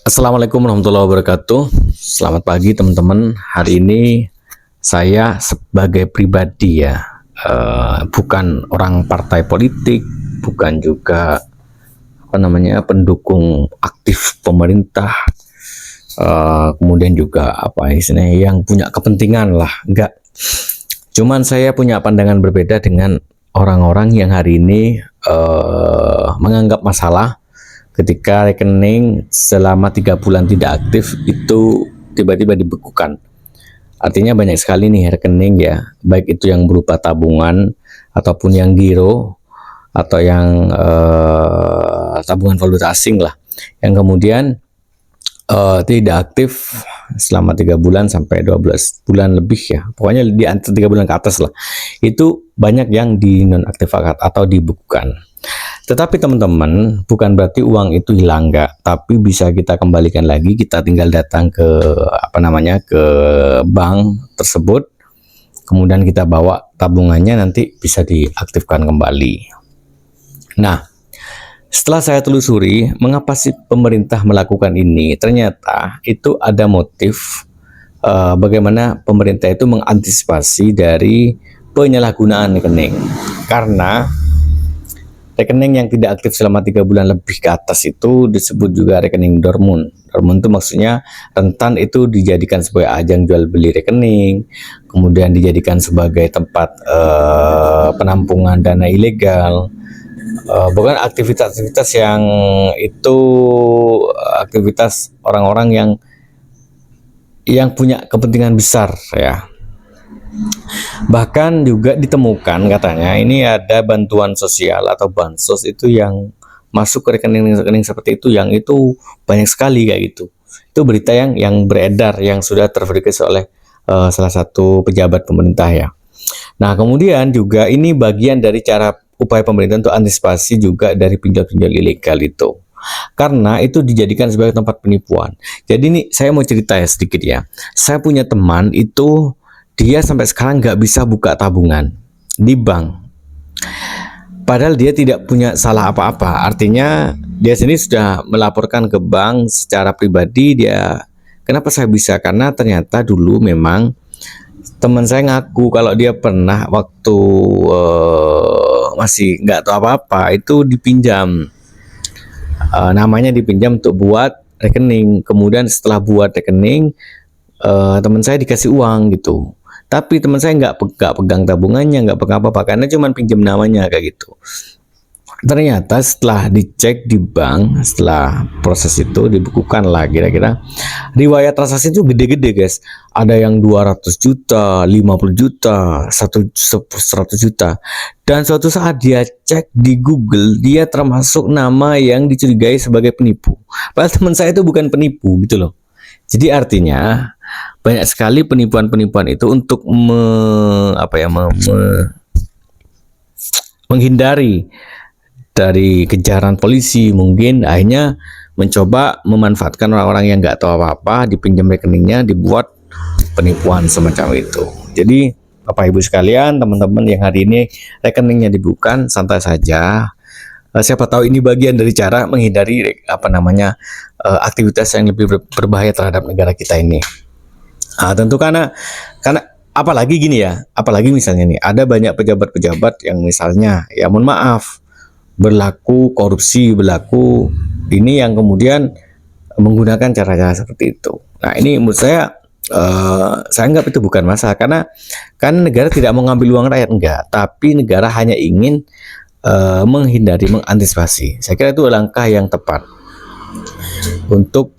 Assalamualaikum warahmatullahi wabarakatuh. Selamat pagi teman-teman. Hari ini saya sebagai pribadi ya, bukan orang partai politik, bukan juga pendukung aktif pemerintah, kemudian juga istilahnya yang punya kepentingan lah, enggak. Cuman saya punya pandangan berbeda dengan orang-orang yang hari ini menganggap masalah ketika rekening selama 3 bulan tidak aktif itu tiba-tiba dibekukan. Artinya banyak sekali nih rekening ya, baik itu yang berupa tabungan ataupun yang giro atau yang tabungan valuta asing lah, yang kemudian tidak aktif selama 3 bulan sampai 12 bulan lebih ya, pokoknya di antara 3 bulan ke atas lah, itu banyak yang dinonaktifkan atau dibekukan. Tetapi teman-teman, bukan berarti uang itu hilang, enggak, tapi bisa kita kembalikan lagi. Kita tinggal datang ke ke bank tersebut, kemudian kita bawa tabungannya, nanti bisa diaktifkan kembali. Nah, setelah saya telusuri mengapa sih pemerintah melakukan ini, ternyata itu ada motif bagaimana pemerintah itu mengantisipasi dari penyalahgunaan rekening. Karena rekening yang tidak aktif selama 3 bulan lebih ke atas itu disebut juga rekening dormant. Dormant itu maksudnya rentan, itu dijadikan sebagai ajang jual beli rekening, kemudian dijadikan sebagai tempat penampungan dana ilegal. Bukan aktivitas-aktivitas yang itu aktivitas orang-orang yang punya kepentingan besar ya. Bahkan juga ditemukan katanya ini ada bantuan sosial atau bansos itu yang masuk ke rekening-rekening seperti itu, yang itu banyak sekali kayak gitu. Itu berita yang beredar, yang sudah terverifikasi oleh salah satu pejabat pemerintah ya. Nah, kemudian juga ini bagian dari cara upaya pemerintah untuk antisipasi juga dari pinjol-pinjol ilegal itu. Karena itu dijadikan sebagai tempat penipuan. Jadi ini saya mau cerita ya sedikit ya. Saya punya teman itu, dia sampai sekarang nggak bisa buka tabungan di bank. Padahal dia tidak punya salah apa-apa. Artinya dia sendiri sudah melaporkan ke bank secara pribadi. Kenapa saya bisa? Karena ternyata dulu memang teman saya ngaku kalau dia pernah waktu masih nggak tahu apa-apa itu dipinjam, namanya dipinjam untuk buat rekening. Kemudian setelah buat rekening, teman saya dikasih uang gitu, tapi teman saya nggak pegang tabungannya, nggak pegang apa-apa, karena cuma pinjam namanya kayak gitu. Ternyata setelah dicek di bank, setelah proses itu dibekukan lah, kira-kira riwayat transaksi itu gede-gede guys. Ada yang 200 juta, 50 juta, 100 juta. Dan suatu saat dia cek di Google, dia termasuk nama yang dicurigai sebagai penipu. Padahal teman saya itu bukan penipu gitu loh. Jadi artinya banyak sekali penipuan-penipuan itu untuk menghindari dari kejaran polisi, mungkin akhirnya mencoba memanfaatkan orang-orang yang nggak tahu apa-apa, dipinjam rekeningnya, dibuat penipuan semacam itu. Jadi Bapak Ibu sekalian, teman-teman yang hari ini rekeningnya dibuka, santai saja. Siapa tahu ini bagian dari cara menghindari aktivitas yang lebih berbahaya terhadap negara kita ini. Tentu karena apalagi gini ya, apalagi misalnya nih ada banyak pejabat-pejabat yang misalnya ya mohon maaf berlaku korupsi, berlaku ini, yang kemudian menggunakan cara-cara seperti itu. Nah, ini menurut saya anggap itu bukan masalah, karena kan negara tidak mau ngambil uang rakyat, enggak, tapi negara hanya ingin menghindari, mengantisipasi. Saya kira itu langkah yang tepat untuk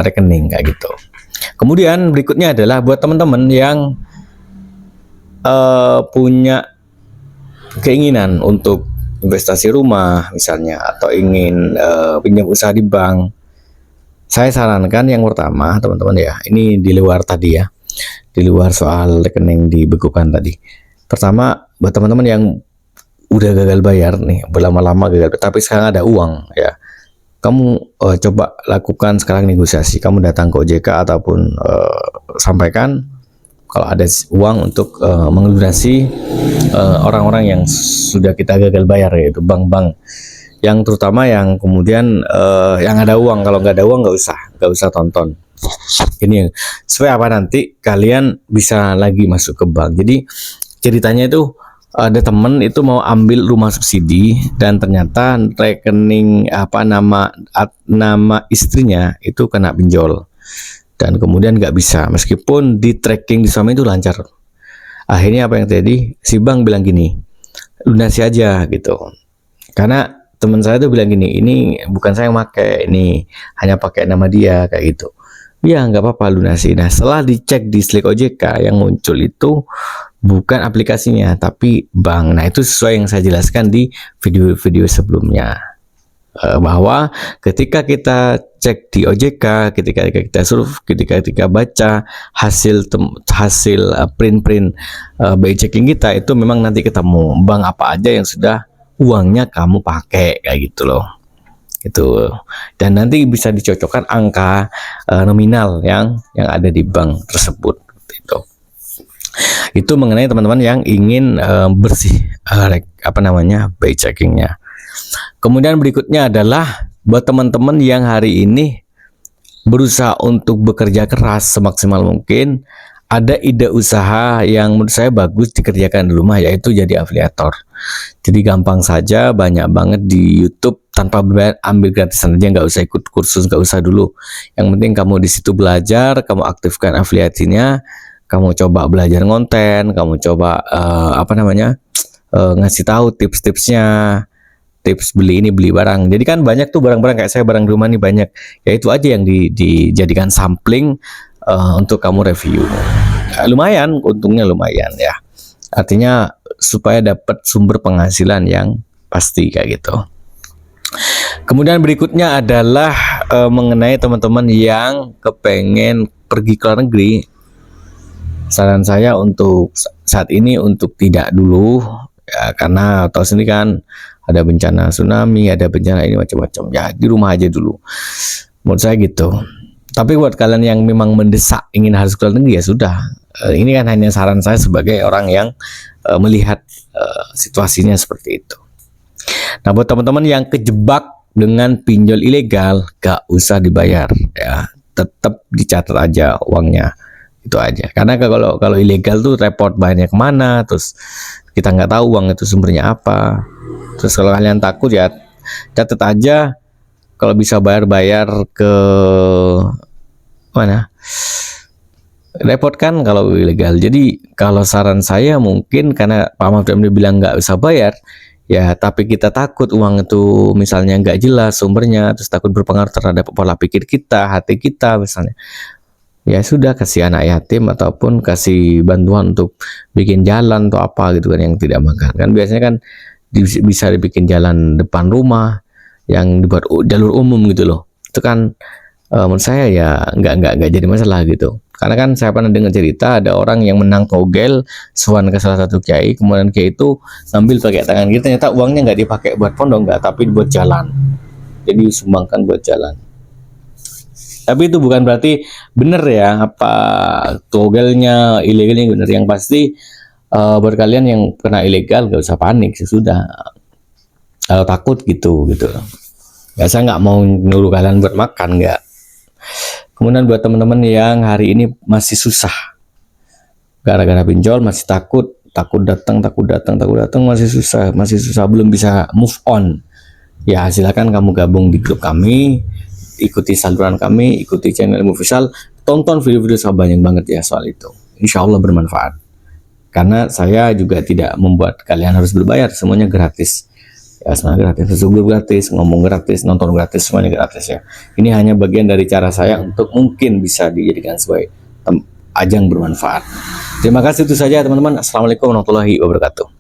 rekening kayak gitu. Kemudian berikutnya adalah buat teman-teman yang punya keinginan untuk investasi rumah misalnya, atau ingin pinjam usaha di bank, saya sarankan yang pertama teman-teman ya, ini di luar tadi ya, di luar soal rekening dibekukan tadi. Pertama, buat teman-teman yang udah gagal bayar nih, berlama-lama gagal, tapi sekarang ada uang ya, kamu coba lakukan sekarang negosiasi. Kamu datang ke OJK ataupun sampaikan kalau ada uang untuk melunasi orang-orang yang sudah kita gagal bayar, yaitu bank-bank yang terutama yang kemudian yang ada uang. Kalau nggak ada uang nggak usah tonton. Ini supaya apa, nanti kalian bisa lagi masuk ke bank. Jadi ceritanya itu ada temen itu mau ambil rumah subsidi dan ternyata rekening nama istrinya itu kena pinjol dan kemudian nggak bisa, meskipun di tracking di suami itu lancar. Akhirnya apa yang terjadi, si bank bilang gini, lunasi aja gitu. Karena teman saya tuh bilang gini, ini bukan saya yang pakai, ini hanya pakai nama dia kayak gitu. Ya nggak apa-apa, lunasi. Nah setelah dicek di Slick OJK, yang muncul itu bukan aplikasinya tapi bank. Nah itu sesuai yang saya jelaskan di video-video sebelumnya, bahwa ketika kita cek di OJK, ketika kita survei, ketika baca hasil print BI checking kita, itu memang nanti ketemu bank apa aja yang sudah uangnya kamu pakai kayak gitu loh. Itu, dan nanti bisa dicocokkan angka nominal yang ada di bank tersebut. Itu mengenai teman-teman yang ingin bersih BI checkingnya. Kemudian berikutnya adalah buat teman-teman yang hari ini berusaha untuk bekerja keras semaksimal mungkin, ada ide usaha yang menurut saya bagus dikerjakan di rumah, yaitu jadi afiliator. Jadi gampang saja, banyak banget di YouTube tanpa berbayar, ambil gratisan aja, nggak usah ikut kursus, nggak usah dulu. Yang penting kamu di situ belajar, kamu aktifkan afiliasinya, kamu coba belajar konten, kamu coba ngasih tahu tips-tipsnya, tips beli ini beli barang. Jadi kan banyak tuh barang-barang kayak saya, barang di rumah nih banyak. Ya itu aja yang dijadikan sampling untuk kamu review. Lumayan, untungnya lumayan ya. Artinya supaya dapat sumber penghasilan yang pasti kayak gitu. Kemudian berikutnya adalah mengenai teman-teman yang kepengen pergi ke luar negeri. Saran saya untuk saat ini untuk tidak dulu ya, karena tahu sendiri kan ada bencana tsunami, ada bencana ini macam-macam. Ya di rumah aja dulu. Menurut saya gitu. Tapi buat kalian yang memang mendesak ingin harus ke luar negeri, ya sudah. Ini kan hanya saran saya sebagai orang yang melihat situasinya seperti itu. Nah, buat teman-teman yang kejebak dengan pinjol ilegal, gak usah dibayar ya. Tetap dicatat aja uangnya. Itu aja. Karena kalau ilegal tuh report banyak kemana, terus kita nggak tahu uang itu sumbernya apa. Terus kalau kalian takut ya catat aja, kalau bisa bayar ke mana, repot kan kalau ilegal. Jadi kalau saran saya mungkin karena Pak Mahfud MD bilang nggak usah bayar ya, tapi kita takut uang itu misalnya nggak jelas sumbernya, terus takut berpengaruh terhadap pola pikir kita, hati kita misalnya. Ya sudah, kasih anak yatim ataupun kasih bantuan untuk bikin jalan atau apa gitu kan yang tidak makan. Kan biasanya kan bisa dibikin jalan depan rumah yang dibuat jalur umum gitu loh. Itu kan menurut saya ya nggak jadi masalah gitu. Karena kan saya pernah dengar cerita ada orang yang menang togel sowan ke salah satu kiai, kemudian kiai itu ngambil pakai tangan kita, ternyata uangnya nggak dipakai buat pondok, nggak, tapi buat jalan. Jadi disumbangkan buat jalan. Tapi itu bukan berarti benar ya, apa togelnya ilegalnya benar. Yang pasti buat kalian yang kena ilegal gak usah panik, sesudah takut gitu. Ya saya nggak mau nyuruh kalian buat makan, nggak. Kemudian buat teman-teman yang hari ini masih susah gara-gara pinjol, masih takut datang, masih susah belum bisa move on. Ya silakan kamu gabung di grup kami, ikuti saluran kami, ikuti channel Ilmu Fisal, tonton video-video saya banyak banget ya soal itu. Insya Allah bermanfaat. Karena saya juga tidak membuat kalian harus berbayar, semuanya gratis. Ya semuanya gratis, sesungguh gratis, ngomong gratis, nonton gratis, semuanya gratis ya. Ini hanya bagian dari cara saya untuk mungkin bisa dijadikan sebagai ajang bermanfaat. Terima kasih, itu saja teman-teman. Assalamualaikum warahmatullahi wabarakatuh.